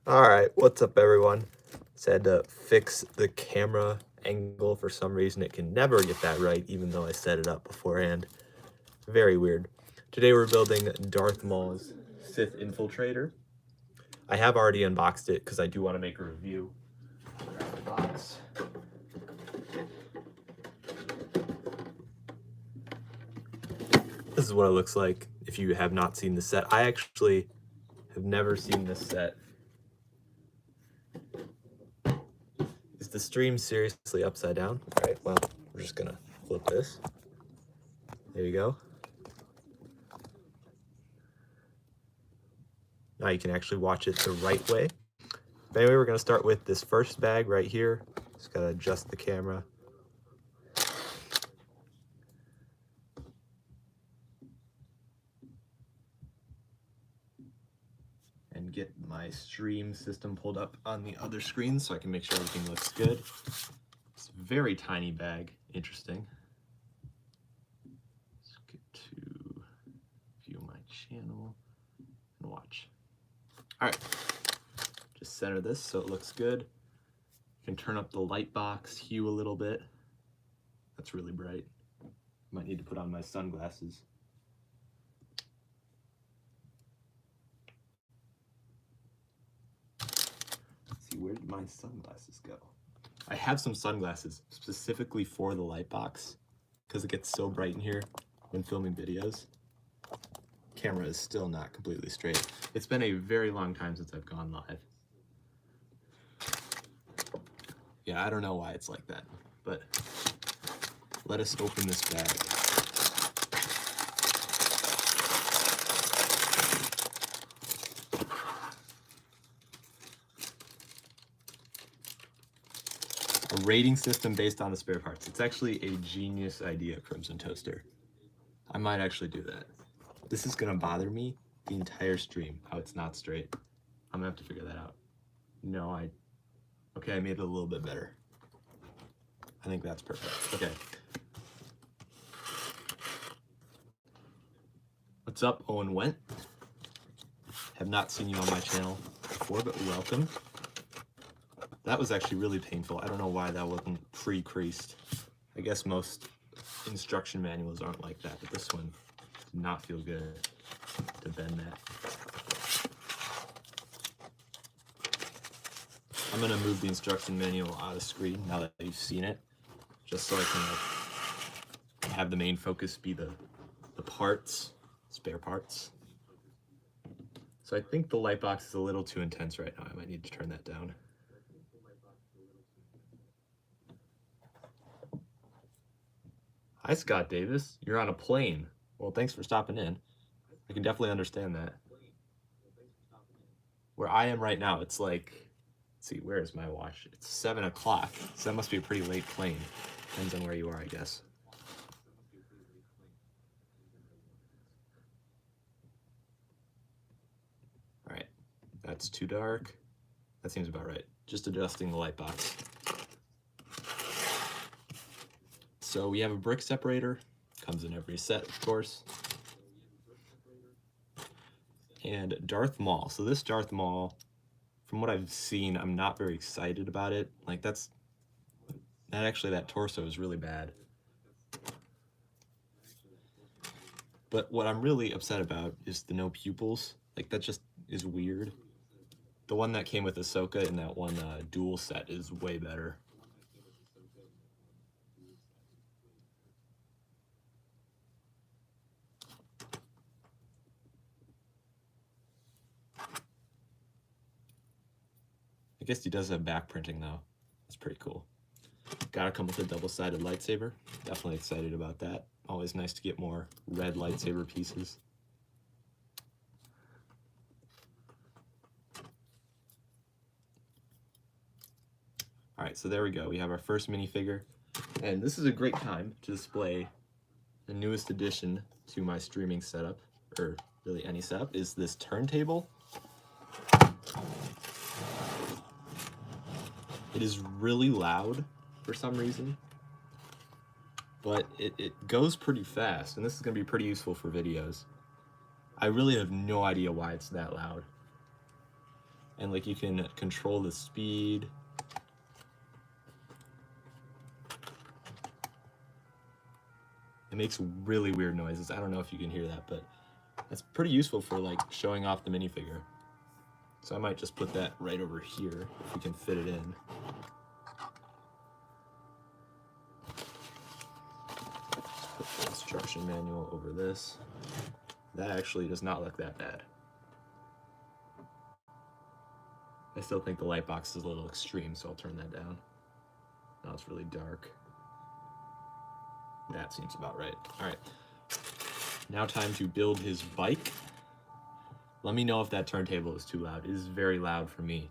Alright, what's up everyone? Said to fix the camera angle. For some reason it can never get that right, even though I set it up beforehand. Very weird. Today we're building Darth Maul's Sith Infiltrator. I have already unboxed it because I do want to make a review. Grab the box. This is what it looks like if you have not seen the set. I actually have never seen this set. Is the stream seriously upside down? All right, well, we're just gonna flip this. There you go. Now you can actually watch it the right way. But anyway, we're gonna start with this first bag right here. Just gotta adjust the camera. And get my stream system pulled up on the other screen so I can make sure everything looks good. It's a very tiny bag, interesting. Let's get to view my channel and watch. All right, just center this so it looks good. You can turn up the light box hue a little bit. That's really bright. Might need to put on my sunglasses. Where did my sunglasses go? I have some sunglasses specifically for the light box because it gets so bright in here when filming videos. Camera is still not completely straight. It's been a very long time since I've gone live. Yeah, I don't know why it's like that, but let us open this bag. A rating system based on the spare parts. It's actually a genius idea, Crimson Toaster. I might actually do that. This is gonna bother me the entire stream, how it's not straight. I'm gonna have to figure that out. No, okay, I made it a little bit better. I think that's perfect. Okay. What's up, Owen Went? Have not seen you on my channel before, but welcome. That was actually really painful. I don't know why that wasn't pre-creased. I guess most instruction manuals aren't like that, but this one did not feel good to bend that. I'm gonna move the instruction manual out of screen now that you've seen it, just so I can have the main focus be the parts, spare parts. So I think the light box is a little too intense right now. I might need to turn that down. Hi, Scott Davis. You're on a plane. Well, thanks for stopping in. I can definitely understand that. Where I am right now, it's like, let's see, where is my watch? It's 7 o'clock, so that must be a pretty late plane. Depends on where you are, I guess. All right, that's too dark. That seems about right. Just adjusting the light box. So we have a brick separator, comes in every set, of course. And Darth Maul. So this Darth Maul, from what I've seen, I'm not very excited about it. Like that torso is really bad. But what I'm really upset about is the no pupils. Like that just is weird. The one that came with Ahsoka in that one dual set is way better. I guess he does have back printing though. That's pretty cool. Gotta come with a double-sided lightsaber. Definitely excited about that. Always nice to get more red lightsaber pieces. All right, so there we go. We have our first minifigure. And this is a great time to display the newest addition to my streaming setup, or really any setup, is this turntable. It is really loud for some reason, but it goes pretty fast, and this is going to be pretty useful for videos. I really have no idea why it's that loud. and like you can control the speed. It makes really weird noises. I don't know if you can hear that, but that's pretty useful for like showing off the minifigure. So I might just put that right over here if we can fit it in. Put the instruction manual over this. That actually does not look that bad. I still think the light box is a little extreme, so I'll turn that down. Now it's really dark. That seems about right. All right. Now time to build his bike. Let me know if that turntable is too loud. It is very loud for me.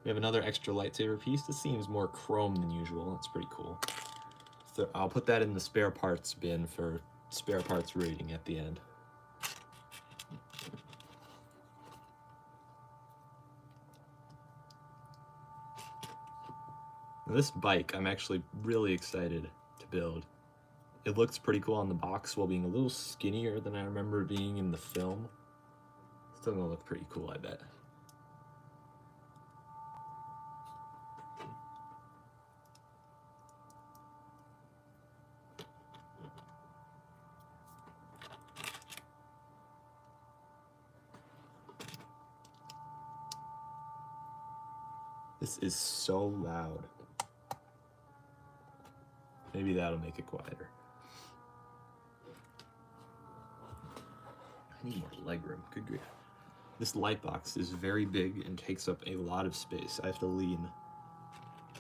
We have another extra lightsaber piece. This seems more chrome than usual. That's pretty cool. So I'll put that in the spare parts bin for spare parts rating at the end. Now this bike, I'm actually really excited to build. It looks pretty cool on the box while being a little skinnier than I remember being in the film. Still gonna look pretty cool, I bet. This is so loud. Maybe that'll make it quieter. I need more legroom, good grief. This light box is very big and takes up a lot of space. I have to lean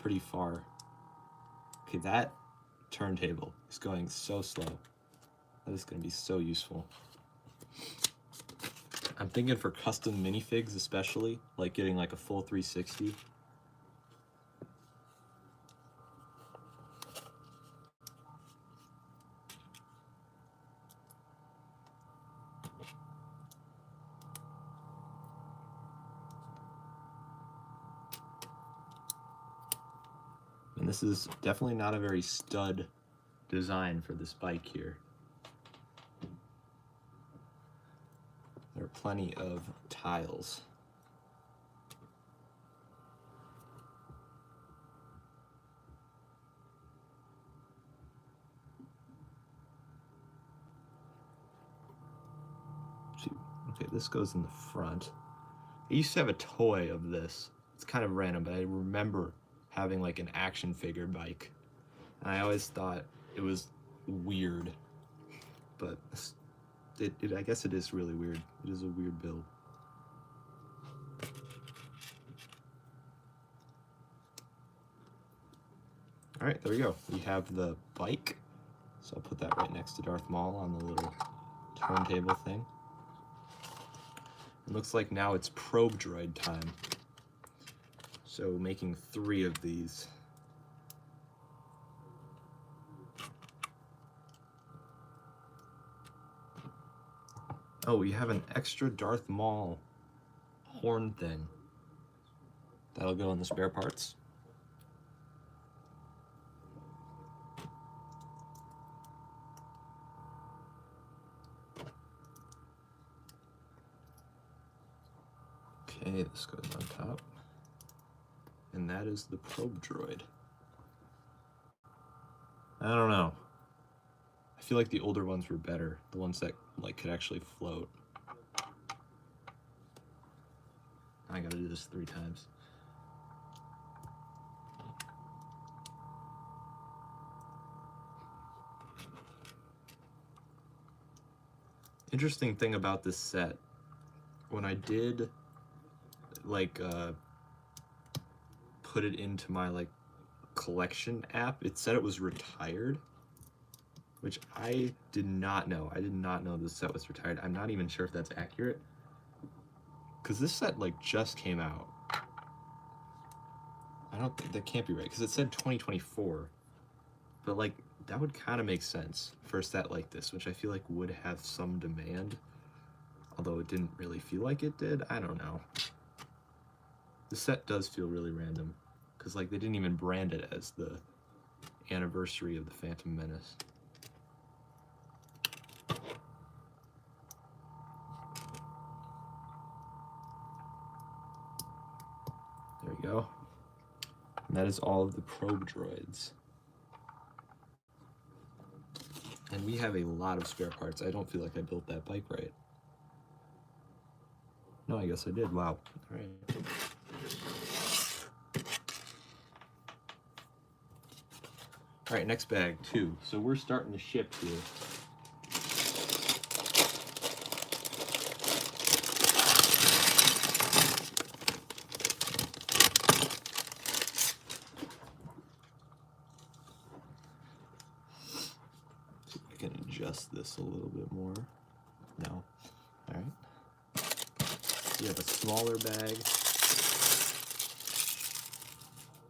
pretty far. Okay, that turntable is going so slow. That is gonna be so useful. I'm thinking for custom minifigs especially, like getting like a full 360. And this is definitely not a very stud design for this bike here. There are plenty of tiles. Okay, this goes in the front. I used to have a toy of this. It's kind of random, but I remember having like an action figure bike. And I always thought it was weird, but I guess it is really weird. It is a weird build. All right, there we go. We have the bike. So I'll put that right next to Darth Maul on the little turntable thing. It looks like now it's probe droid time. So making 3 of these. Oh, we have an extra Darth Maul horn thing. That'll go in the spare parts. Okay, this goes on top. And that is the probe droid. I don't know. I feel like the older ones were better. The ones that like could actually float. I gotta do this 3 times. Interesting thing about this set, when I did like put it into my like collection app, it said it was retired, which I did not know. I did not know this set was retired. I'm not even sure if that's accurate, because this set like just came out. I don't think that can't be right, because it said 2024, but like that would kind of make sense for a set like this, which I feel like would have some demand, although it didn't really feel like it did. I don't know. The set does feel really random, because like they didn't even brand it as the anniversary of the Phantom Menace. we go. And that is all of the probe droids. And we have a lot of spare parts. I don't feel like I built that bike right. No, I guess I did. Wow. All right. All right, next bag, 2. So we're starting to ship here. See if I can adjust this a little bit more. No. All right. We have a smaller bag.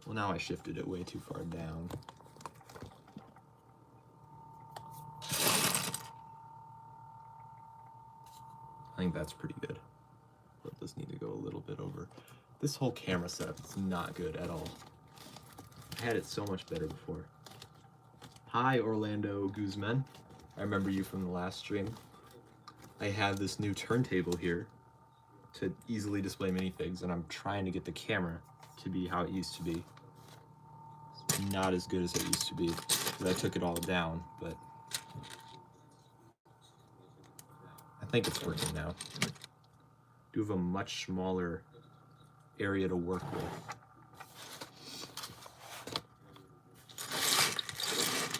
Well, now I shifted it way too far down. I think that's pretty good. But does need to go a little bit over. This whole camera setup is not good at all. I had it so much better before. Hi, Orlando Guzman. I remember you from the last stream. I have this new turntable here to easily display minifigs, and I'm trying to get the camera to be how it used to be. It's not as good as it used to be, because I took it all down, but I think it's working now. Do have a much smaller area to work with.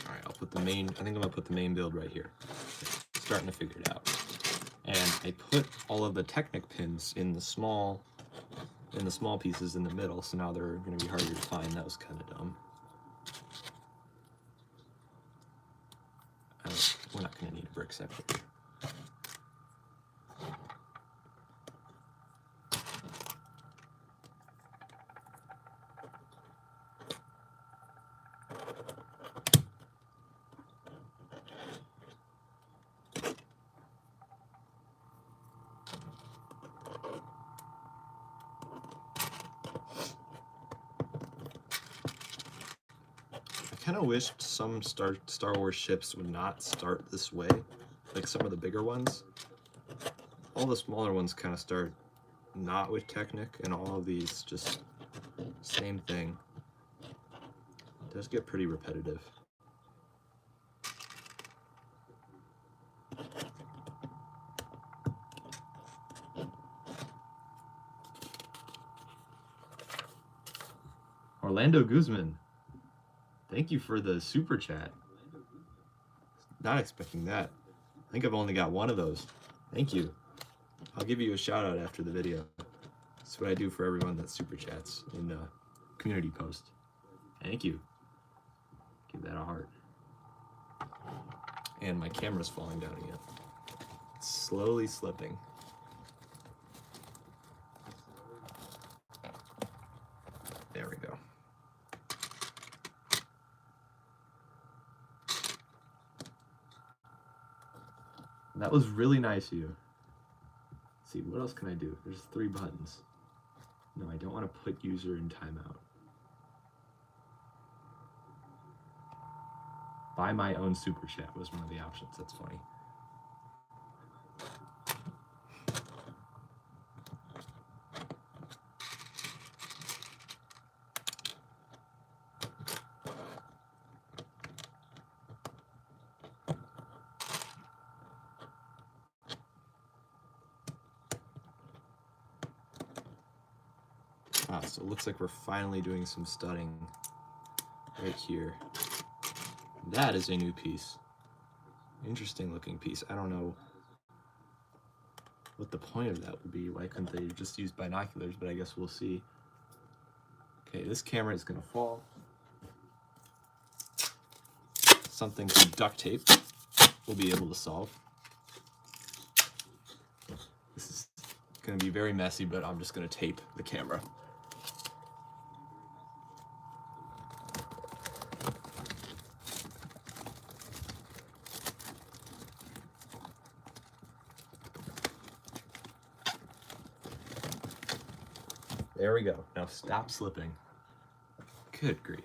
All right, I'll put the main, I think I'm gonna put the main build right here. Starting to figure it out. And I put all of the Technic pins in the small pieces in the middle, so now they're gonna be harder to find. That was kind of dumb. We're not gonna need a brick section. I kind of wished some Star Wars ships would not start this way, like some of the bigger ones. All the smaller ones kind of start not with Technic, and all of these just same thing. It does get pretty repetitive. Orlando Guzman, thank you for the super chat. Not expecting that. I think I've only got one of those. Thank you. I'll give you a shout out after the video. That's what I do for everyone that super chats in the community post. Thank you. Give that a heart. And my camera's falling down again. It's slowly slipping. There we go. That was really nice of you. Let's see, what else can I do? There's 3 buttons. No, I don't want to put user in timeout. Buy my own super chat was one of the options. That's funny. So it looks like we're finally doing some studding right here. That is a new piece. Interesting looking piece. I don't know what the point of that would be. Why couldn't they just use binoculars? But I guess we'll see. Okay, this camera is gonna fall. Something from duct tape we'll be able to solve. This is gonna be very messy, but I'm just gonna tape the camera. There we go. Now stop slipping. Good grief.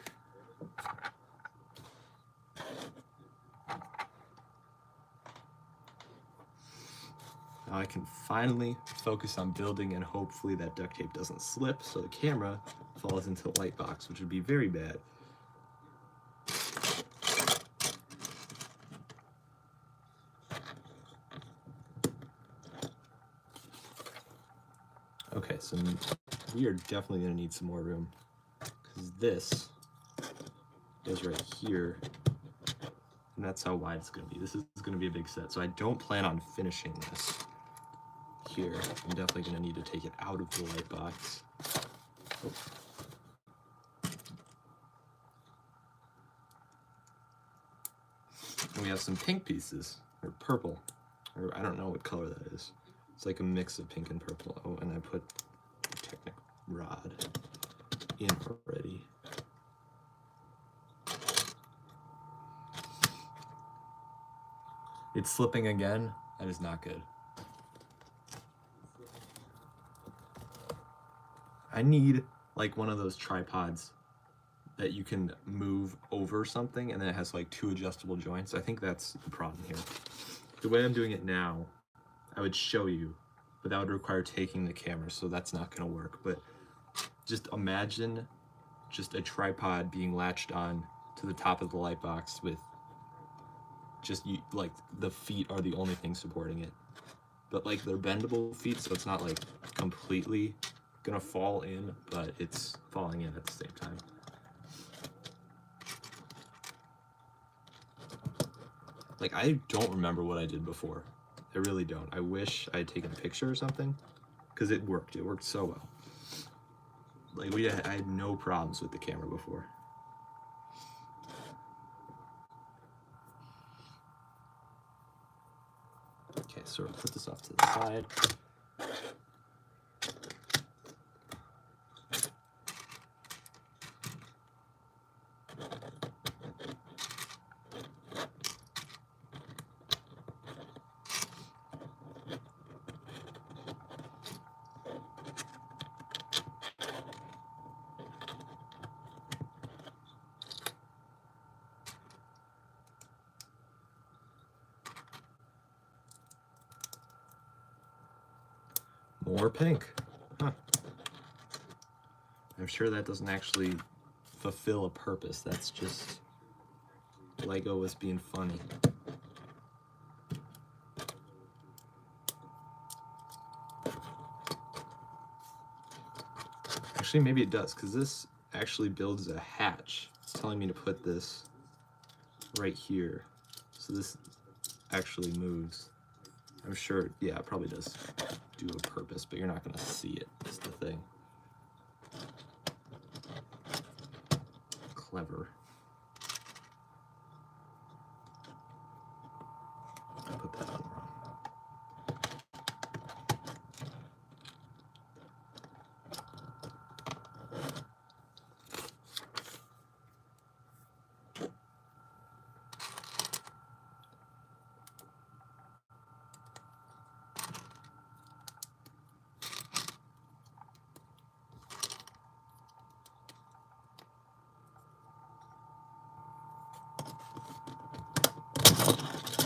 I can finally focus on building, and hopefully that duct tape doesn't slip so the camera falls into the light box, which would be very bad. Okay, so we are definitely going to need some more room, because this is right here, and that's how wide it's going to be. This is going to be a big set, so I don't plan on finishing this here. I'm definitely going to need to take it out of the light box. Oh. And we have some pink pieces, or purple, or I don't know what color that is. It's like a mix of pink and purple. Oh, and I put the Technic rod in already. It's slipping again. That is not good. I need like one of those tripods that you can move over something and then it has like 2 adjustable joints. I think that's the problem here. The way I'm doing it now, I would show you, but that would require taking the camera, so that's not going to work. But just imagine just a tripod being latched on to the top of the light box with just like the feet are the only thing supporting it. But like they're bendable feet, so it's not like completely gonna fall in, but it's falling in at the same time. Like, I don't remember what I did before. I really don't. I wish I had taken a picture or something, because it worked. It worked so well. Like, I had no problems with the camera before. Okay, so we'll put this off to the side. More pink. Huh. I'm sure that doesn't actually fulfill a purpose. That's just Lego was being funny. Actually, maybe it does, because this actually builds a hatch. It's telling me to put this right here. So this actually moves. I'm sure, yeah, it probably does do a purpose, but you're not going to see it. That's the thing. Clever. I put that on wrong.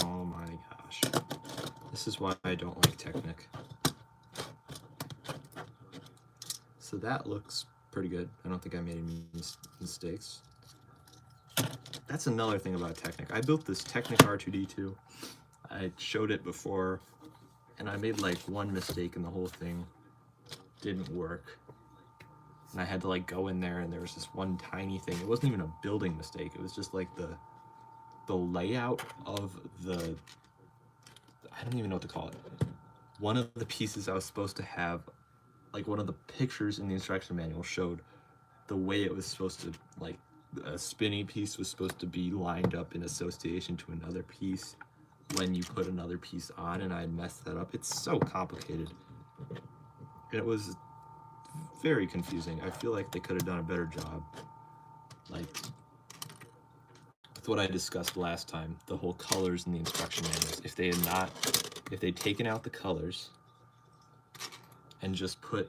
Oh my gosh. This is why I don't like Technic. So that looks pretty good. I don't think I made any mistakes. That's another thing about Technic. I built this Technic R2D2. I showed it before, and I made like one mistake and the whole thing didn't work. And I had to like go in there and there was this one tiny thing. It wasn't even a building mistake. It was just like the layout of the, I don't even know what to call it. One of the pieces I was supposed to have, like one of the pictures in the instruction manual showed the way it was supposed to, like a spinny piece was supposed to be lined up in association to another piece when you put another piece on, and I messed that up. It's so complicated. And it was very confusing. I feel like they could have done a better job. Like, with what I discussed last time, the whole colors in the instruction manuals. If they'd taken out the colors and just put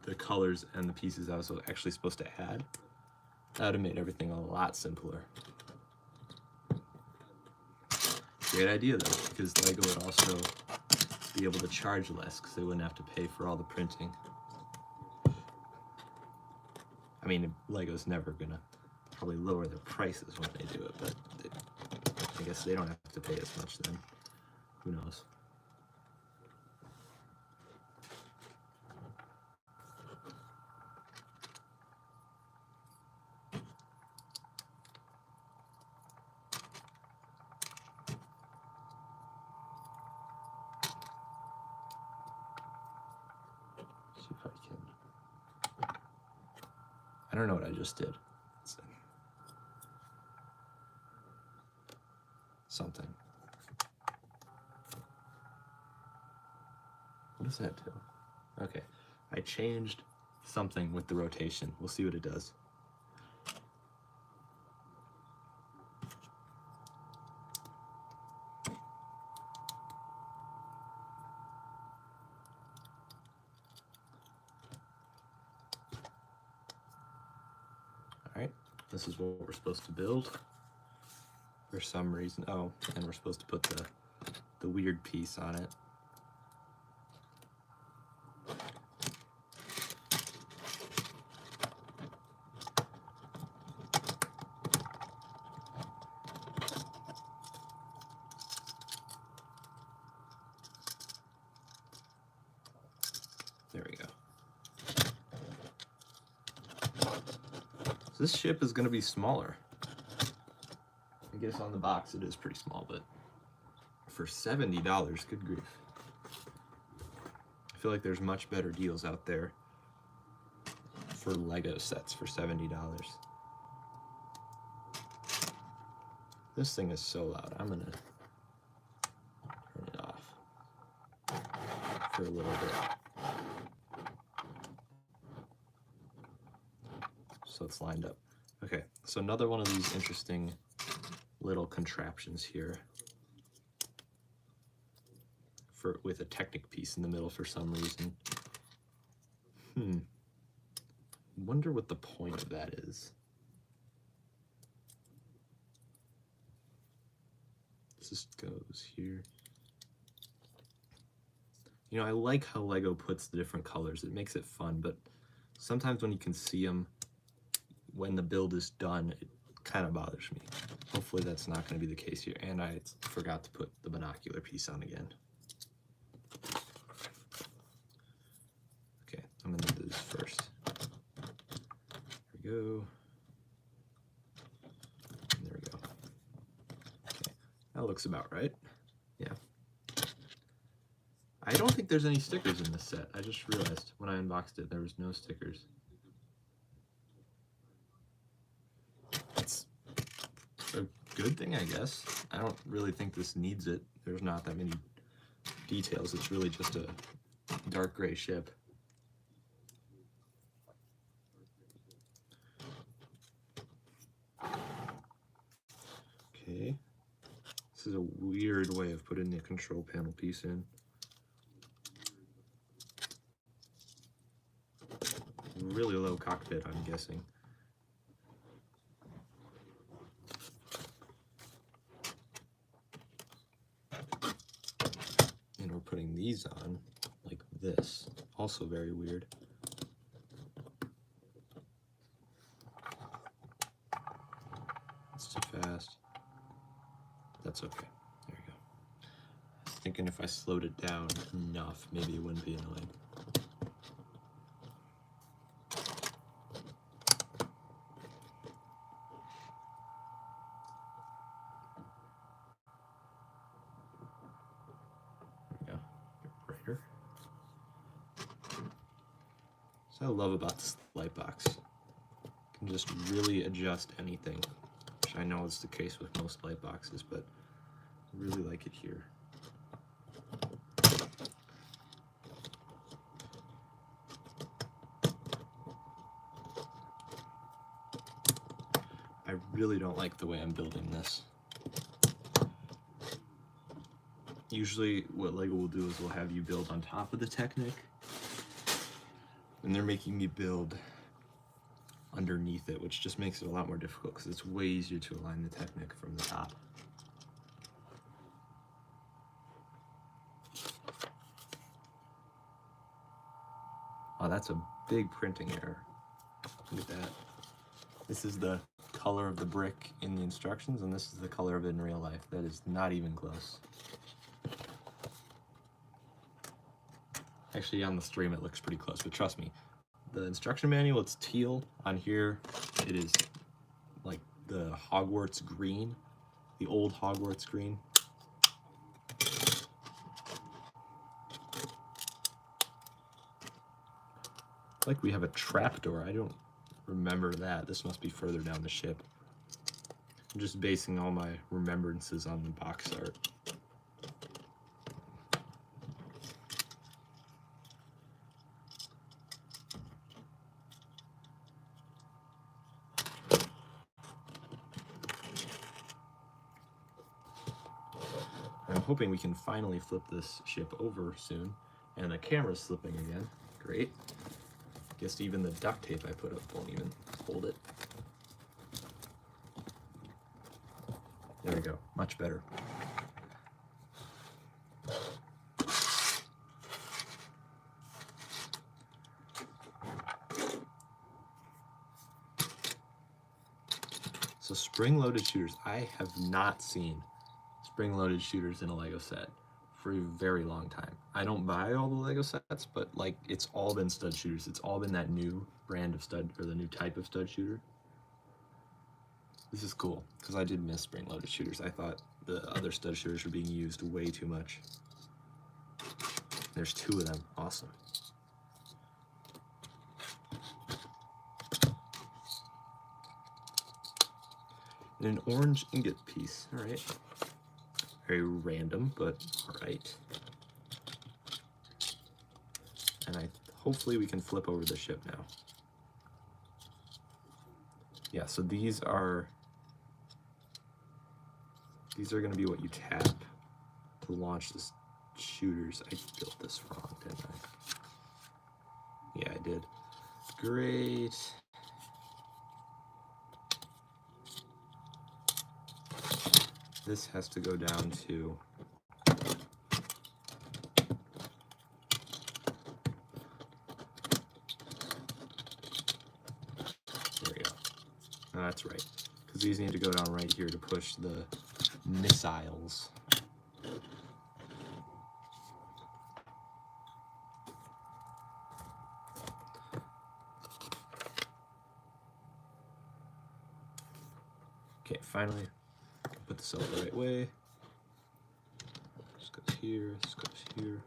the colors and the pieces I was actually supposed to add, that would have made everything a lot simpler. Great idea though, because Lego would also be able to charge less because they wouldn't have to pay for all the printing. I mean, Lego's never gonna probably lower their prices when they do it, but I guess they don't have to pay as much then. Who knows? See if I can. I don't know what I just did. Something. What does that do? Okay, I changed something with the rotation. We'll see what it does. All right, this is what we're supposed to build. For some reason, oh, and we're supposed to put the weird piece on it. There we go. So this ship is going to be smaller. I guess on the box it is pretty small, but for $70, good grief. I feel like there's much better deals out there for Lego sets for $70. This thing is so loud. I'm gonna turn it off for a little bit. So it's lined up. Okay, so another one of these interesting little contraptions here with a Technic piece in the middle for some reason. Wonder what the point of that is. This just goes here. You know, I like how Lego puts the different colors. It makes it fun, but sometimes when you can see them when the build is done, it kind of bothers me. Hopefully that's not going to be the case here. And I forgot to put the binocular piece on again. Okay, I'm going to do this first. There we go. And there we go. Okay, that looks about right. Yeah. I don't think there's any stickers in this set. I just realized when I unboxed it, there was no stickers. That's a good thing, I guess. I don't really think this needs it. There's not that many details. It's really just a dark gray ship. Okay. This is a weird way of putting the control panel piece in. Really low cockpit, I'm guessing. And we're putting these on like this. Also very weird. It's too fast. That's okay. There you go. I was thinking if I slowed it down enough, maybe it wouldn't be annoying. I love about this light box. You can just really adjust anything, which I know is the case with most light boxes, but I really like it here. I really don't like the way I'm building this. Usually what Lego will do is we'll have you build on top of the Technic, and they're making me build underneath it, which just makes it a lot more difficult because it's way easier to align the Technic from the top. Oh, that's a big printing error. Look at that. This is the color of the brick in the instructions, and this is the color of it in real life. That is not even close. Actually, on the stream it looks pretty close, but trust me, the instruction manual, it's teal. On here, it is like the Hogwarts green, the old Hogwarts green. Like we have a trapdoor. I don't remember that. This must be further down the ship. I'm just basing all my remembrances on the box art. I'm hoping we can finally flip this ship over soon. And the camera's slipping again. Great. Guess even the duct tape I put up won't even hold it. There we go. Much better. So spring-loaded shooters. I have not seen spring-loaded shooters in a Lego set for a very long time. I don't buy all the Lego sets, but like it's all been stud shooters. It's all been that new brand of stud, or the new type of stud shooter. This is cool, because I did miss spring-loaded shooters. I thought the other stud shooters were being used way too much. There's 2 of them. Awesome. And an orange ingot piece. All right. Very random, but all right. And hopefully we can flip over the ship now. Yeah, so these are going to be what you tap to launch the shooters. I built this wrong, didn't I? Yeah, I did. Great. This has to go down to there we go. Oh, that's right, because these need to go down right here to push the missiles. Okay, finally, put this out the right way. This goes here, this goes here.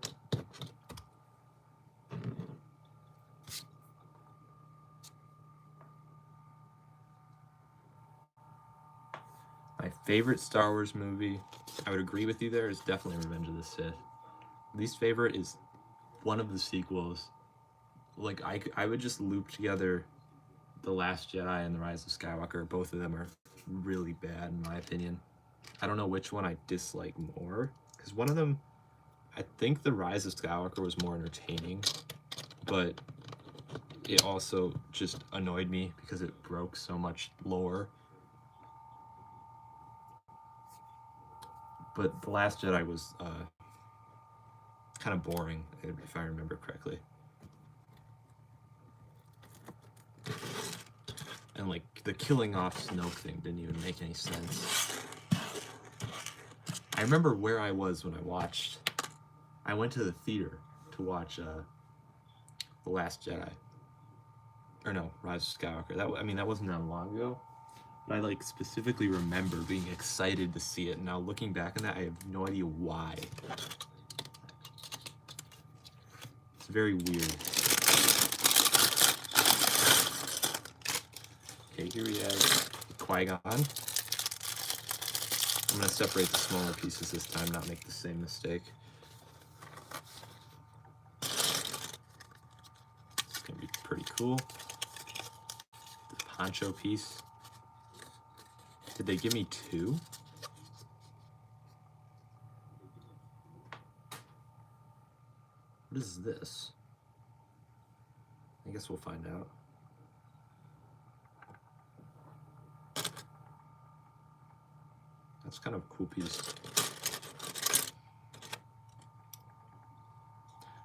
My favorite Star Wars movie, I would agree with you there, is definitely Revenge of the Sith. Least favorite is one of the sequels. Like, I would just loop together The Last Jedi and The Rise of Skywalker. Both of them are really bad, in my opinion. I don't know which one I dislike more, because one of them, I think The Rise of Skywalker was more entertaining, but it also just annoyed me because it broke so much lore. But The Last Jedi was kind of boring, if I remember correctly. And like the killing off Snoke thing didn't even make any sense. I remember where I was when I watched. I went to the theater to watch The Last Jedi. Or no, Rise of Skywalker. That wasn't that long ago. But I like specifically remember being excited to see it. Now looking back on that, I have no idea why. It's very weird. Okay, here we have Qui-Gon. I'm gonna separate the smaller pieces this time, not make the same mistake. It's gonna be pretty cool. The poncho piece. Did they give me 2? What is this? I guess we'll find out. That's kind of a cool piece.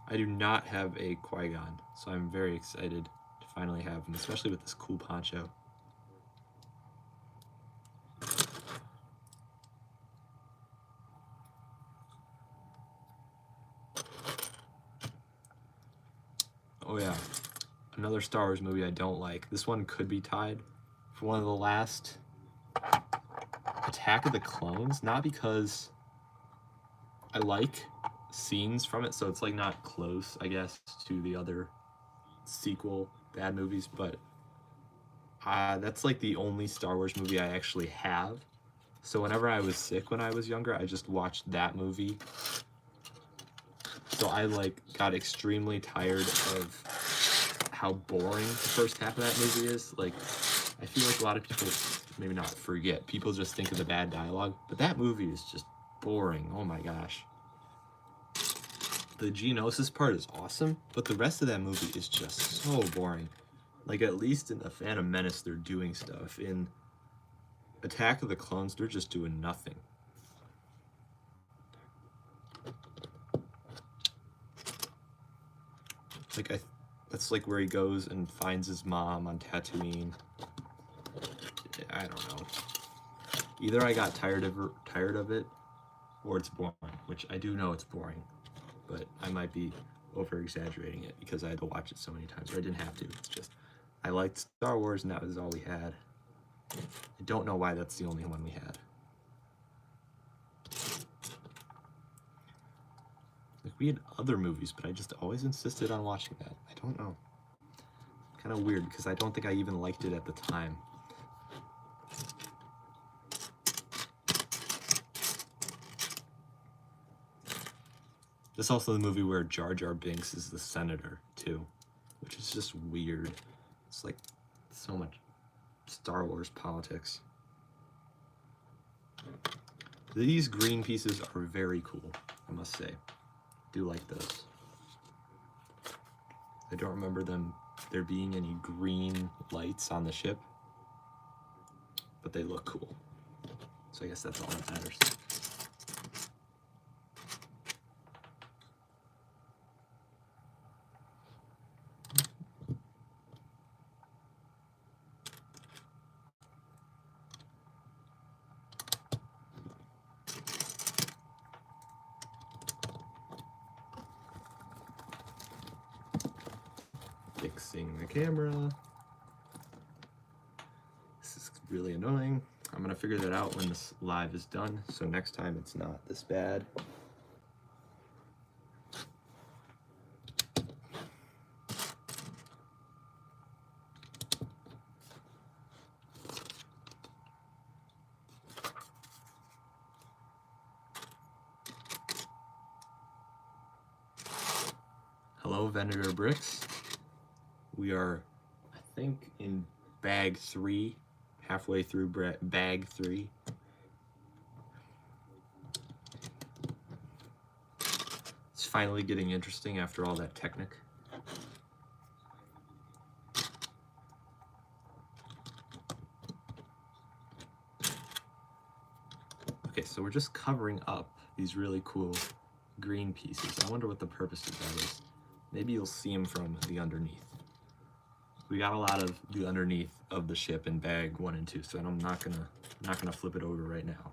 I do not have a Qui-Gon, So I'm very excited to finally have them, especially with this cool poncho. Oh yeah, another Star Wars movie I don't like. This one could be tied for one of the last. Attack of the Clones, not because I like scenes from it, so it's like not close, I guess, to the other sequel bad movies, but that's like the only Star Wars movie I actually have. So whenever I was sick when I was younger, I just watched that movie. So I like got extremely tired of how boring the first half of that movie is. Like, I feel like a lot of people, maybe not forget, people just think of the bad dialogue, but that movie is just boring. Oh my gosh. The Geonosis part is awesome, but the rest of that movie is just so boring. Like, at least in The Phantom Menace, they're doing stuff. In Attack of the Clones, they're just doing nothing. Like, that's like where he goes and finds his mom on Tatooine. I don't know. Either I got tired of it, or it's boring, which I do know it's boring, but I might be over-exaggerating it because I had to watch it so many times, or I didn't have to. It's just, I liked Star Wars and that was all we had. I don't know why that's the only one we had. Like, we had other movies, but I just always insisted on watching that. I don't know. Kind of weird, because I don't think I even liked it at the time. This is also the movie where Jar Jar Binks is the senator, too, which is just weird. It's like so much Star Wars politics. These green pieces are very cool, I must say. Do like those. I don't remember there being any green lights on the ship, but they look cool. So I guess that's all that matters. Fixing the camera. This is really annoying. I'm gonna figure that out when this live is done, so next time it's not this bad. Hello, Venator Bricks. We are, I think, in bag 3, halfway through bag 3. It's finally getting interesting after all that Technic. Okay, so we're just covering up these really cool green pieces. I wonder what the purpose of that is. Maybe you'll see them from the underneath. We got a lot of the underneath of the ship in bag 1 and 2, so I'm not gonna flip it over right now.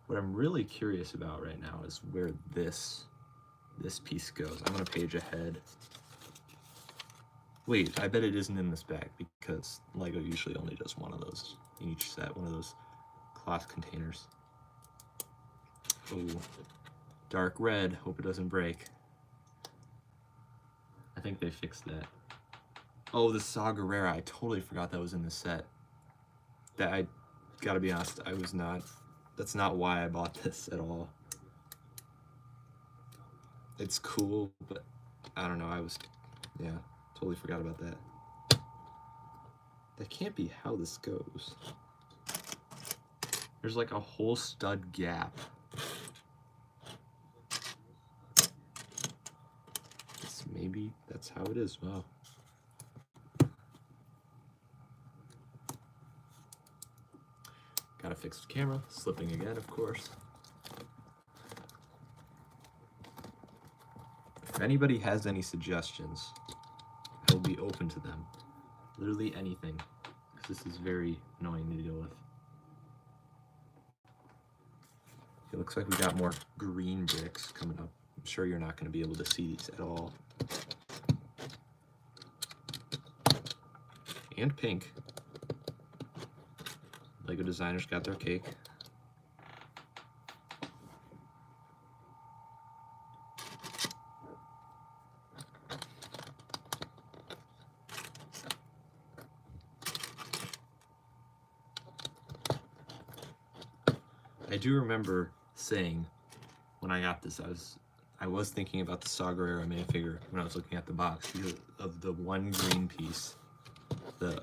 What I'm really curious about right now is where this piece goes. I'm gonna page ahead. Wait, I bet it isn't in this bag because LEGO usually only does one of those in each set, one of those cloth containers. Oh, dark red, hope it doesn't break. I think they fixed that. Oh, the Saw Gerrera, I totally forgot that was in the set. That, I gotta be honest, that's not why I bought this at all. It's cool, but I don't know, yeah, totally forgot about that. That can't be how this goes. There's like a whole stud gap. Maybe that's how it is. Wow. Gotta fix the camera. Slipping again, of course. If anybody has any suggestions I will be open to them. Literally anything, because this is very annoying to deal with. It looks like we got more green bricks coming up. I'm sure you're not going to be able to see these at all. And pink. Lego designers got their cake. I do remember saying when I got this, I was thinking about the Saw Gerrera minifigure when I was looking at the box because of the one green piece, the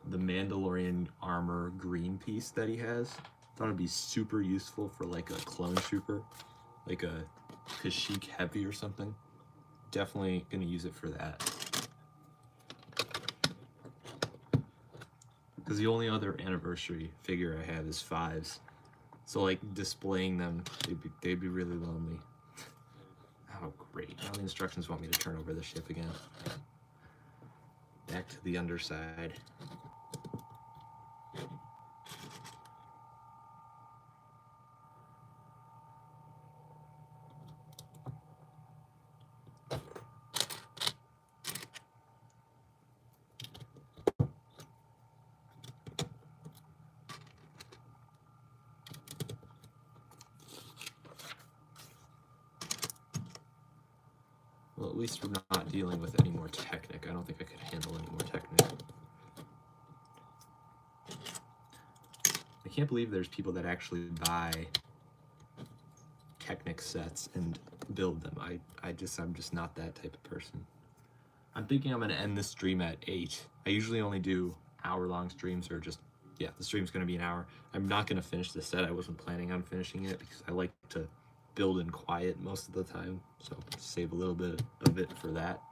Mandalorian armor green piece that he has. I thought it'd be super useful for like a clone trooper, like a Kashyyyk Heavy or something. Definitely gonna use it for that. Because the only other anniversary figure I have is 5s. So like displaying them, they'd be really lonely. Oh great, now the instructions want me to turn over the ship again. Back to the underside. Well, at least we're not dealing with any more Technic. I don't think I could handle any more Technic. I can't believe there's people that actually buy Technic sets and build them. I'm just not that type of person. I'm thinking I'm gonna end this stream at 8. I usually only do hour-long streams, or just, yeah, the stream's gonna be an hour. I'm not gonna finish this set. I wasn't planning on finishing it because I like to build in quiet most of the time, so save a little bit of it for that.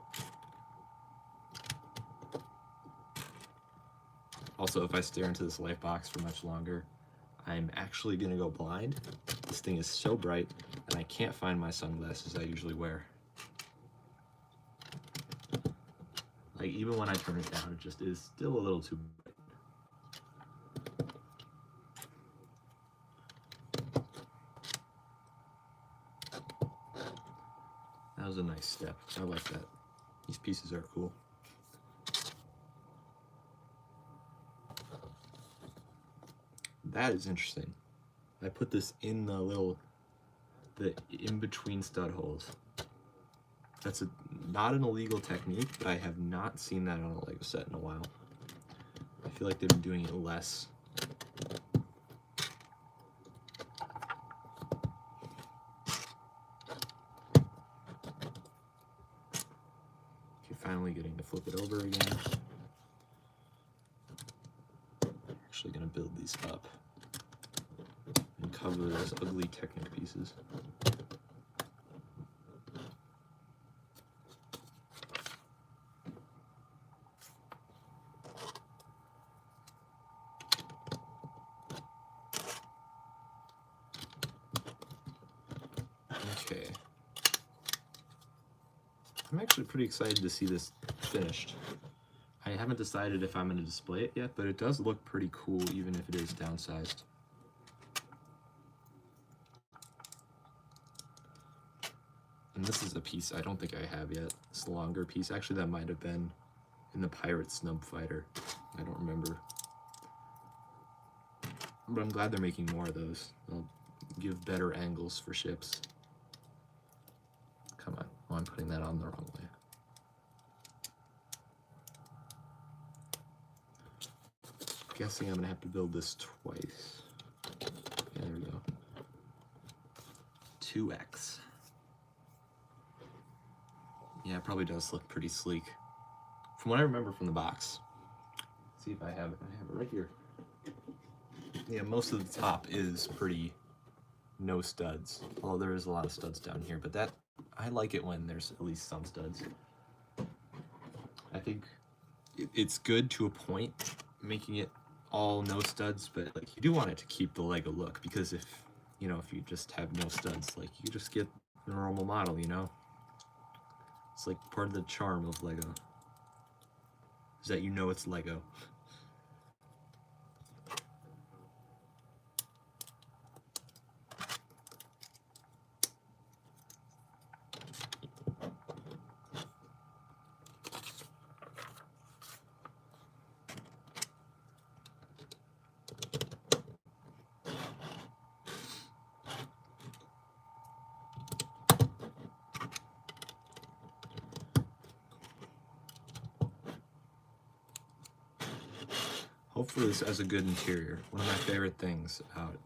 Also, if I stare into this light box for much longer, I'm actually gonna go blind. This thing is so bright, and I can't find my sunglasses I usually wear. Like, even when I turn it down, it just is still a little too bright. That was a nice step. I like that. These pieces are cool. That is interesting. I put this in the in-between stud holes. That's not an illegal technique, but I have not seen that on a Lego set in a while. I feel like they've been doing it less. Okay, finally getting to flip it over again. Actually gonna build these up and cover those ugly Technic pieces. Okay. I'm actually pretty excited to see this finished. I haven't decided if I'm going to display it yet, but it does look pretty cool even if it is downsized. And this is a piece I don't think I have yet. It's a longer piece. Actually, that might have been in the Pirate Snub Fighter. I don't remember. But I'm glad they're making more of those. They'll give better angles for ships. Come on. Oh, I'm putting that on the wrong way. Guessing I'm gonna have to build this twice. Yeah, there we go. 2x. Yeah, it probably does look pretty sleek. From what I remember from the box. Let's see if I have it. I have it right here. Yeah, most of the top is pretty no studs. Although there is a lot of studs down here, but that, I like it when there's at least some studs. I think it's good to a point, making it all no studs, but like you do want it to keep the Lego look, because if you just have no studs, like you just get the normal model, you know. It's like part of the charm of Lego, is that you know it's Lego. Hopefully this has a good interior. One of my favorite things about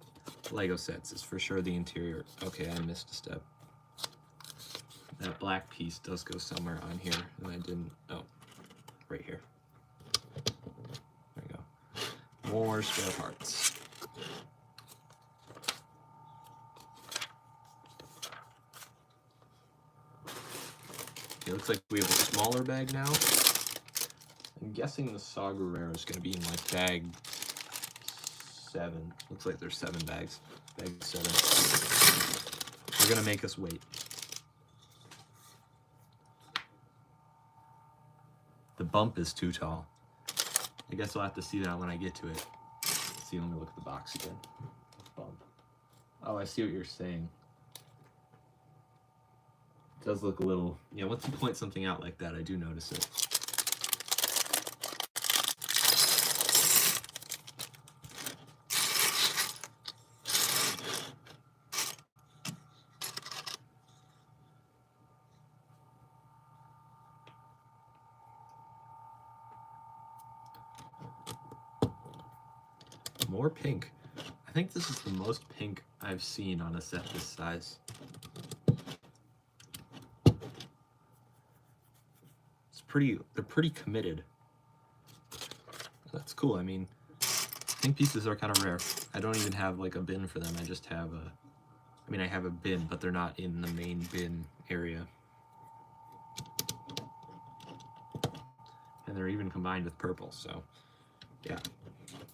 Lego sets is for sure the interior. Okay, I missed a step. That black piece does go somewhere on here, and I didn't, oh, right here. There we go. More spare parts. Okay, looks like we have a smaller bag now. I'm guessing the Saw Gerrera is going to be in like bag 7. Looks like there's 7 bags. Bag 7. They're going to make us wait. The bump is too tall. I guess I'll have to see that when I get to it. Let's see, let me look at the box again. Bump. Oh, I see what you're saying. It does look a little... Yeah, once you point something out like that, I do notice it. More pink. I think this is the most pink I've seen on a set this size. It's pretty, they're pretty committed. That's cool. I mean, pink pieces are kind of rare. I don't even have like a bin for them. I just have a, I mean, I have a bin, but they're not in the main bin area. And they're even combined with purple, so yeah,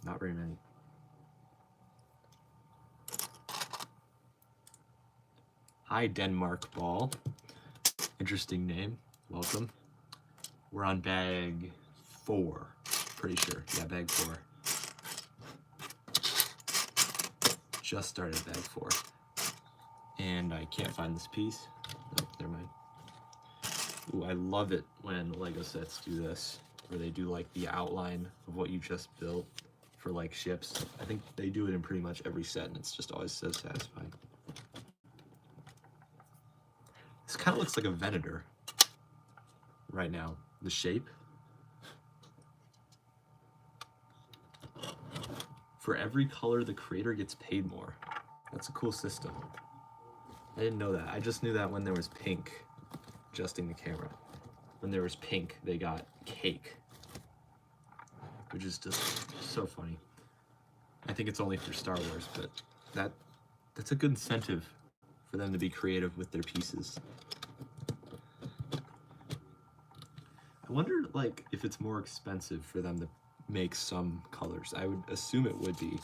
not very many. Hi, Denmark Ball. Interesting name. Welcome. We're on bag 4. Pretty sure. Yeah, bag 4. Just started bag 4. And I can't find this piece. Oh, never mind. Ooh, I love it when Lego sets do this, where they do like the outline of what you just built for like ships. I think they do it in pretty much every set, and it's just always so satisfying. This kind of looks like a Venator right now, the shape. For every color, the creator gets paid more. That's a cool system. I didn't know that. I just knew that when there was pink, adjusting the camera. When there was pink, they got cake, which is just so funny. I think it's only for Star Wars, but that's a good incentive for them to be creative with their pieces. I wonder, like, if it's more expensive for them to make some colors. I would assume it would be.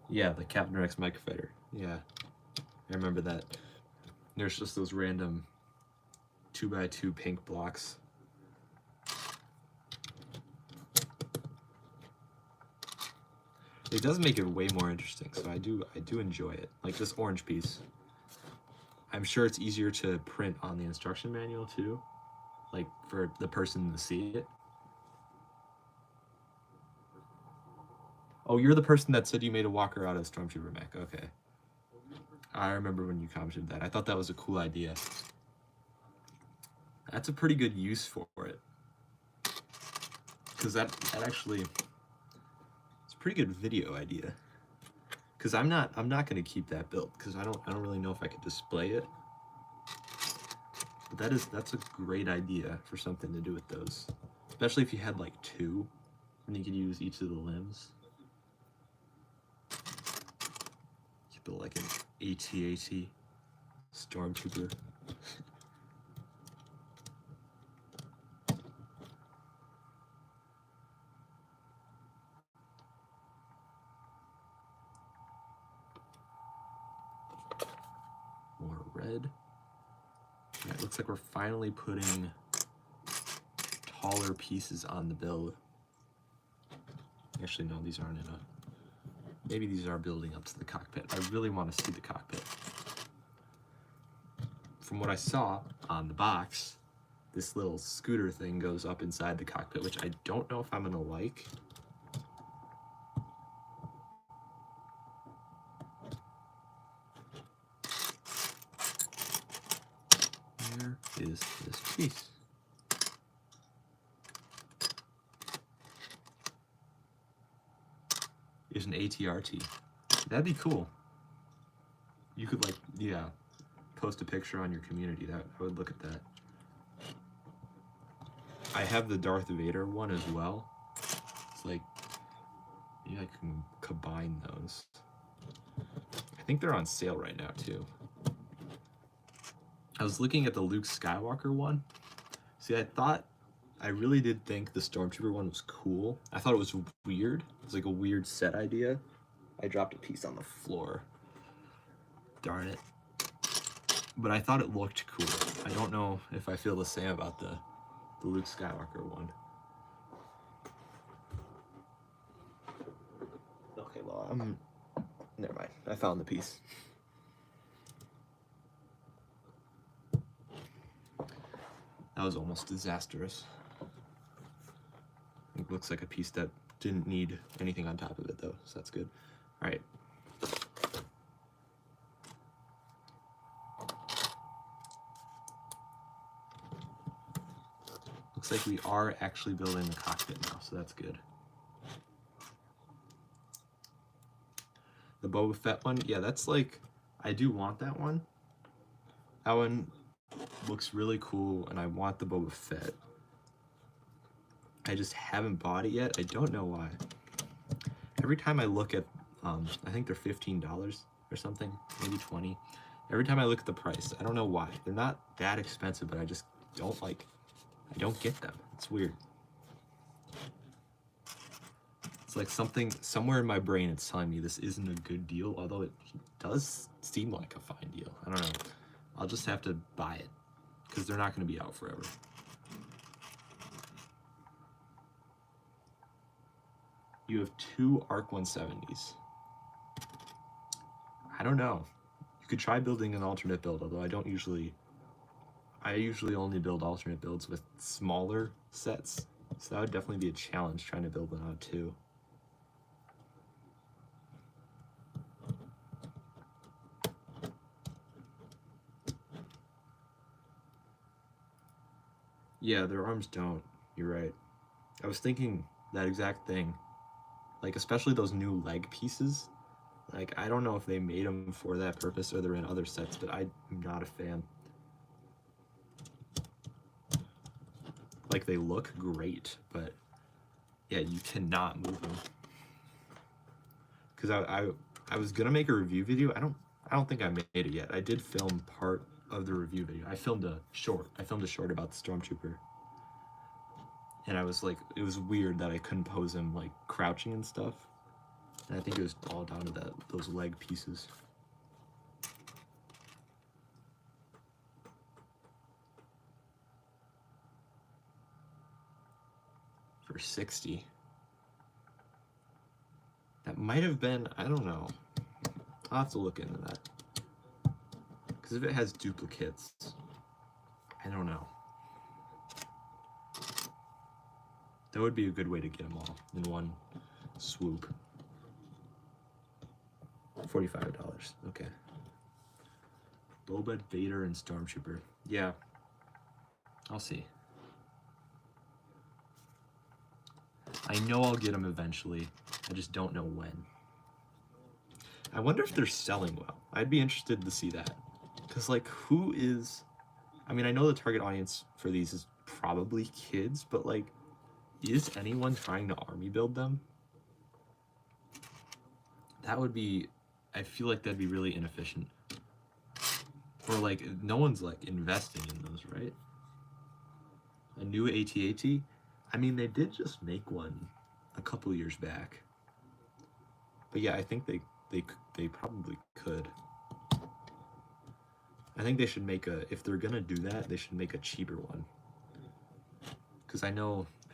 Yeah, the Captain Rex Microfighter. Yeah, I remember that. There's just those random 2x2 pink blocks. It does make it way more interesting, so I do enjoy it. Like this orange piece. I'm sure it's easier to print on the instruction manual too, like for the person to see it. Oh, you're the person that said you made a walker out of Stormtrooper mech. Okay. I remember when you commented that. I thought that was a cool idea. That's a pretty good use for it. Because that actually, it's a pretty good video idea. Because I'm not gonna keep that built because I don't really know if I could display it. But that's a great idea for something to do with those. Especially if you had like 2 and you could use each of the limbs. You could build like an AT-AT Stormtrooper. Yeah, it looks like we're finally putting taller pieces on the build. Actually, no, these aren't in a... Maybe these are building up to the cockpit. I really want to see the cockpit. From what I saw on the box, this little scooter thing goes up inside the cockpit, which I don't know if I'm gonna like. Where is this piece? Is an ATRT. That'd be cool. You could like, yeah, post a picture on your community. That I would look at that. I have the Darth Vader one as well. It's like, yeah, I can combine those. I think they're on sale right now too. I was looking at the Luke Skywalker one. See, I really did think the Stormtrooper one was cool. I thought it was weird. It was like a weird set idea. I dropped a piece on the floor. Darn it. But I thought it looked cool. I don't know if I feel the same about the Luke Skywalker one. Okay, well, never mind. I found the piece. That was almost disastrous. It looks like a piece that didn't need anything on top of it though, so that's good. All right. Looks like we are actually building the cockpit now, so that's good. The Boba Fett one, yeah, that's like, I do want that one. That one looks really cool, and I want the Boba Fett. I just haven't bought it yet. I don't know why. Every time I look at, I think they're $15 or something, maybe 20. Every time I look at the price, I don't know why. They're not that expensive, but I just don't like, I don't get them. It's weird. It's like somewhere in my brain it's telling me this isn't a good deal, although it does seem like a fine deal. I don't know. I'll just have to buy it because they're not going to be out forever. You have 2 ARC 170s. I don't know. You could try building an alternate build, although I usually only build alternate builds with smaller sets. So that would definitely be a challenge trying to build one out too. Yeah, their arms don't. You're right. I was thinking that exact thing. Like, especially those new leg pieces. Like, I don't know if they made them for that purpose or they're in other sets, but I'm not a fan. Like, they look great, but yeah, you cannot move them. Because I was gonna make a review video. I don't think I made it yet. I did film part of the review video. I filmed a short about the Stormtrooper. And I was like, it was weird that I couldn't pose him like crouching and stuff. And I think it was all down to those leg pieces. For 60. That might have been, I don't know. I'll have to look into that. Because if it has duplicates, I don't know. That would be a good way to get them all in one swoop. $45. Okay. Boba, Vader, and Stormtrooper. Yeah. I'll see. I know I'll get them eventually. I just don't know when. I wonder if they're selling well. I'd be interested to see that. Because, like, who is... I mean, I know the target audience for these is probably kids, but, like, is anyone trying to army build them? That would be... I feel like that'd be really inefficient. Or, like, no one's, like, investing in those, right? A new AT-AT? I mean, they did just make one a couple years back. But yeah, I think they probably could. I think they should make a, if they're gonna do that, they should make a cheaper one. Because I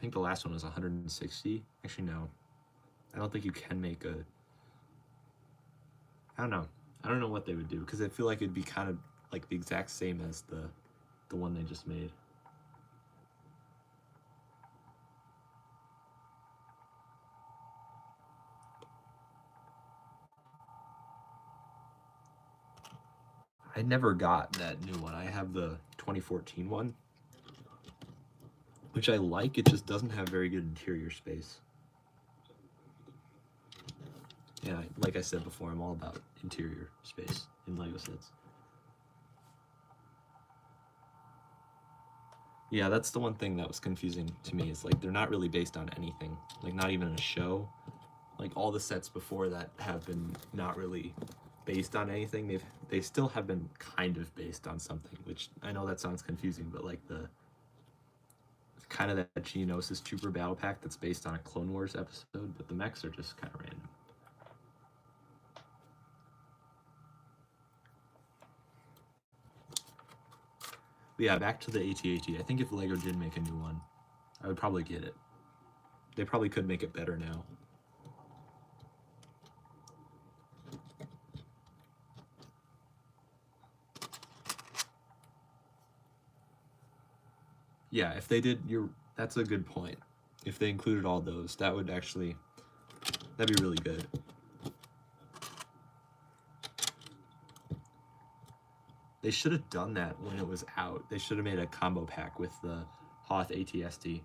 think the last one was 160. Actually, no. I don't think you can make a, I don't know. I don't know what they would do, because I feel like it'd be kind of like the exact same as the one they just made. I never got that new one. I have the 2014 one, which I like. It just doesn't have very good interior space. Yeah, like I said before, I'm all about interior space in Lego sets. Yeah, that's the one thing that was confusing to me, is like they're not really based on anything, like not even a show. Like all the sets before that have been not really based on anything. They still have been kind of based on something, which I know that sounds confusing, but like the kind of that Geonosis Trooper battle pack that's based on a Clone Wars episode, but the mechs are just kind of random. But yeah, back to the AT-AT. I think if Lego did make a new one, I would probably get it. They probably could make it better now. Yeah, if they did, that's a good point. If they included all those, that'd be really good. They should have done that when it was out. They should have made a combo pack with the Hoth AT-ST.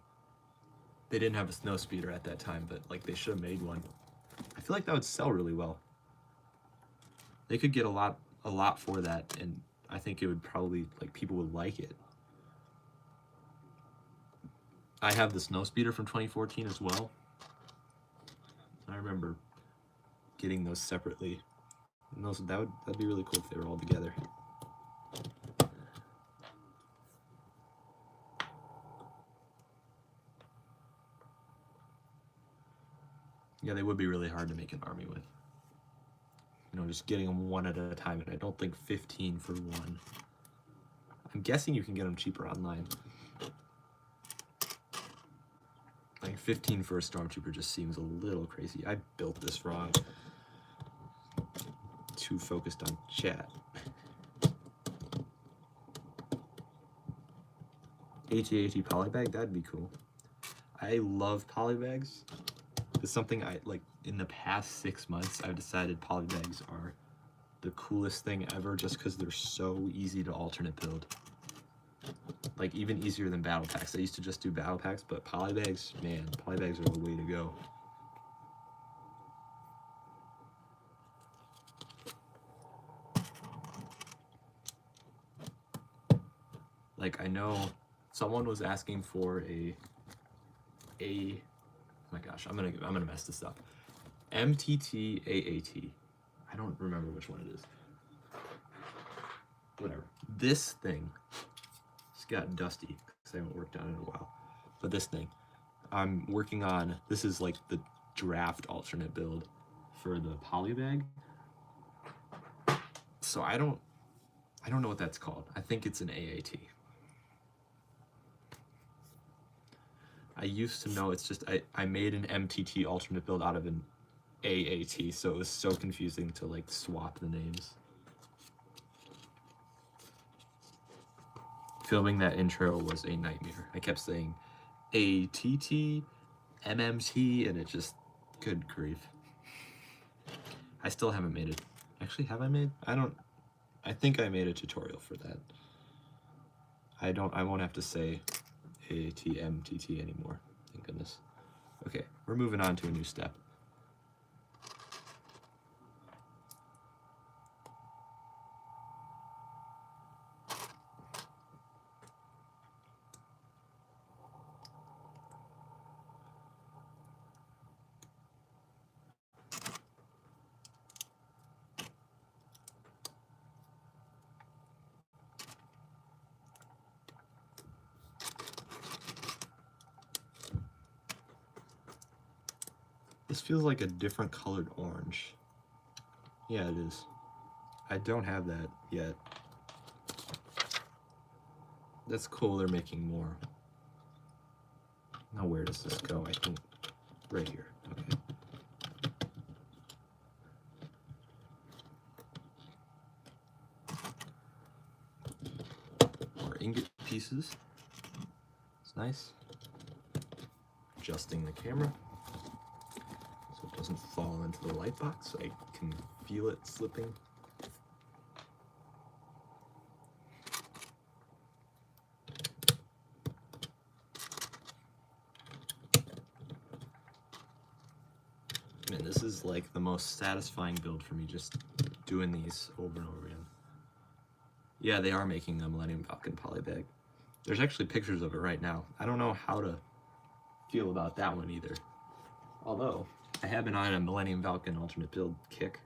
They didn't have a snow speeder at that time, but like they should have made one. I feel like that would sell really well. They could get a lot for that, and I think it would probably, like, people would like it. I have the snow speeder from 2014 as well. I remember getting those separately. And that'd be really cool if they were all together. Yeah, they would be really hard to make an army with. You know, just getting them one at a time, and I don't think 15 for one. I'm guessing you can get them cheaper online. Like 15 for a Stormtrooper just seems a little crazy. I built this wrong. Too focused on chat. AT-AT polybag, that'd be cool. I love polybags. It's something I like. In the past 6 months, I've decided polybags are the coolest thing ever, just because they're so easy to alternate build. Like, even easier than battle packs. I used to just do battle packs, but polybags, man, polybags are the way to go. Like, I know someone was asking for oh my gosh, I'm gonna mess this up. MTT AAT. I don't remember which one it is. Whatever. This thing, it's got dusty because I haven't worked on it in a while. But this thing, I'm working on. This is like the draft alternate build for the polybag. So I don't know what that's called. I think it's an AAT. I used to know. It's just I made an MTT alternate build out of an AAT, so it was so confusing to like swap the names. Filming that intro was a nightmare. I kept saying ATT, MMT, and it just, good grief. I still haven't made it. Actually, have I made? I think I made a tutorial for that. I won't have to say AAT, MTT anymore. Thank goodness. Okay, we're moving on to a new step. This feels like a different colored orange. Yeah, it is. I don't have that yet. That's cool, they're making more. Now where does this go? I think right here. Okay. More ingot pieces. It's nice. Adjusting the camera so it doesn't fall into the light box, so I can feel it slipping. Man, this is like the most satisfying build for me, just doing these over and over again. Yeah, they are making the Millennium Falcon polybag. There's actually pictures of it right now. I don't know how to feel about that one either. Although, I have been on a Millennium Falcon alternate build kick.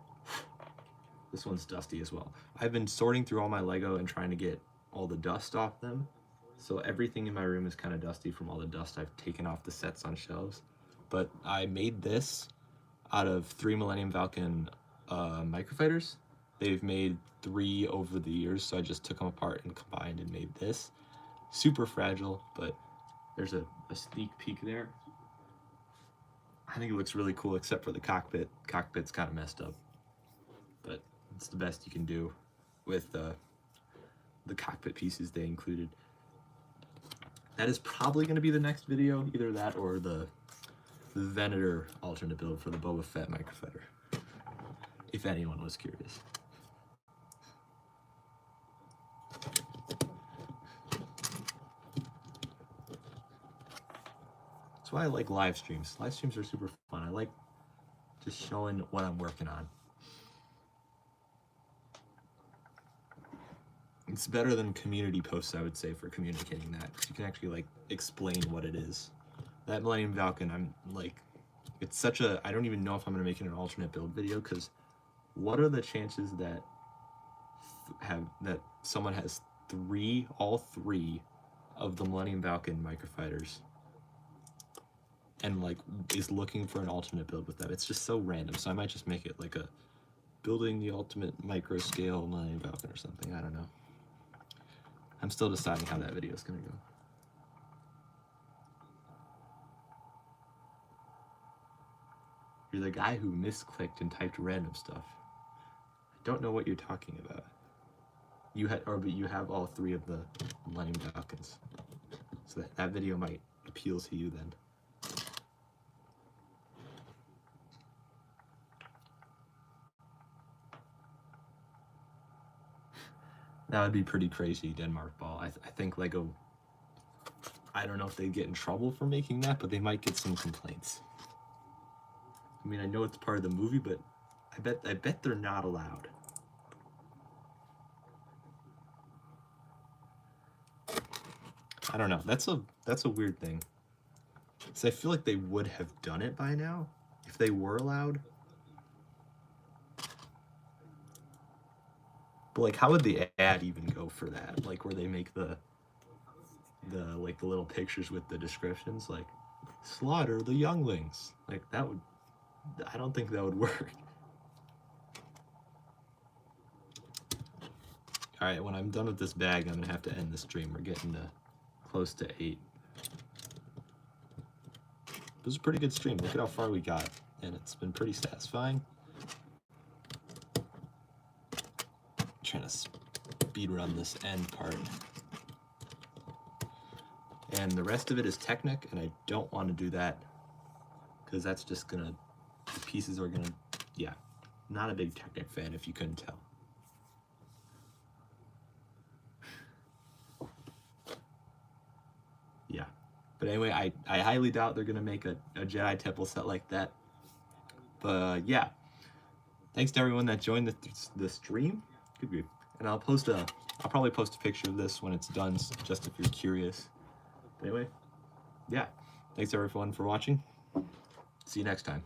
This one's dusty as well. I've been sorting through all my Lego and trying to get all the dust off them. So everything in my room is kind of dusty from all the dust I've taken off the sets on shelves. But I made this out of 3 Millennium Falcon microfighters. They've made 3 over the years, so I just took them apart and combined and made this. Super fragile, but there's a sneak peek there. I think it looks really cool, except for the cockpit. Cockpit's kind of messed up, but it's the best you can do with the cockpit pieces they included. That is probably going to be the next video, either that or the Venator alternate build for the Boba Fett microfighter, if anyone was curious. That's why I like live streams. Live streams are super fun. I like just showing what I'm working on. It's better than community posts, I would say, for communicating that, because you can actually like explain what it is. That Millennium Falcon, I'm like, it's such a, I don't even know if I'm going to make it an alternate build video, because what are the chances that someone has all three of the Millennium Falcon microfighters and like is looking for an alternate build with that? It's just so random. So I might just make it like a building the ultimate micro scale Millennium Falcon or something. I don't know. I'm still deciding how that video is going to go. You're the guy who misclicked and typed random stuff. I don't know what you're talking about. But you have all 3 of the Millennium Falcons. So that video might appeal to you then. That would be pretty crazy, Denmark Ball. I think Lego, I don't know if they'd get in trouble for making that, but they might get some complaints. I mean, I know it's part of the movie, but I bet they're not allowed. I don't know. That's a weird thing. So I feel like they would have done it by now if they were allowed. But like, how would the ad even go for that? Like, where they make the little pictures with the descriptions, like slaughter the younglings. Like that would, I don't think that would work. All right, when I'm done with this bag, I'm gonna have to end the stream. We're getting close to 8. It was a pretty good stream. Look at how far we got, and it's been pretty satisfying. Trying to speed run this end part, and the rest of it is Technic, and I don't want to do that because that's just gonna, the pieces are gonna, yeah, not a big Technic fan if you couldn't tell. Yeah, but anyway, I highly doubt they're gonna make a Jedi Temple set like that. But yeah, thanks to everyone that joined the stream. Good grief. And I'll probably post a picture of this when it's done, just if you're curious. But anyway, yeah. Thanks everyone for watching. See you next time.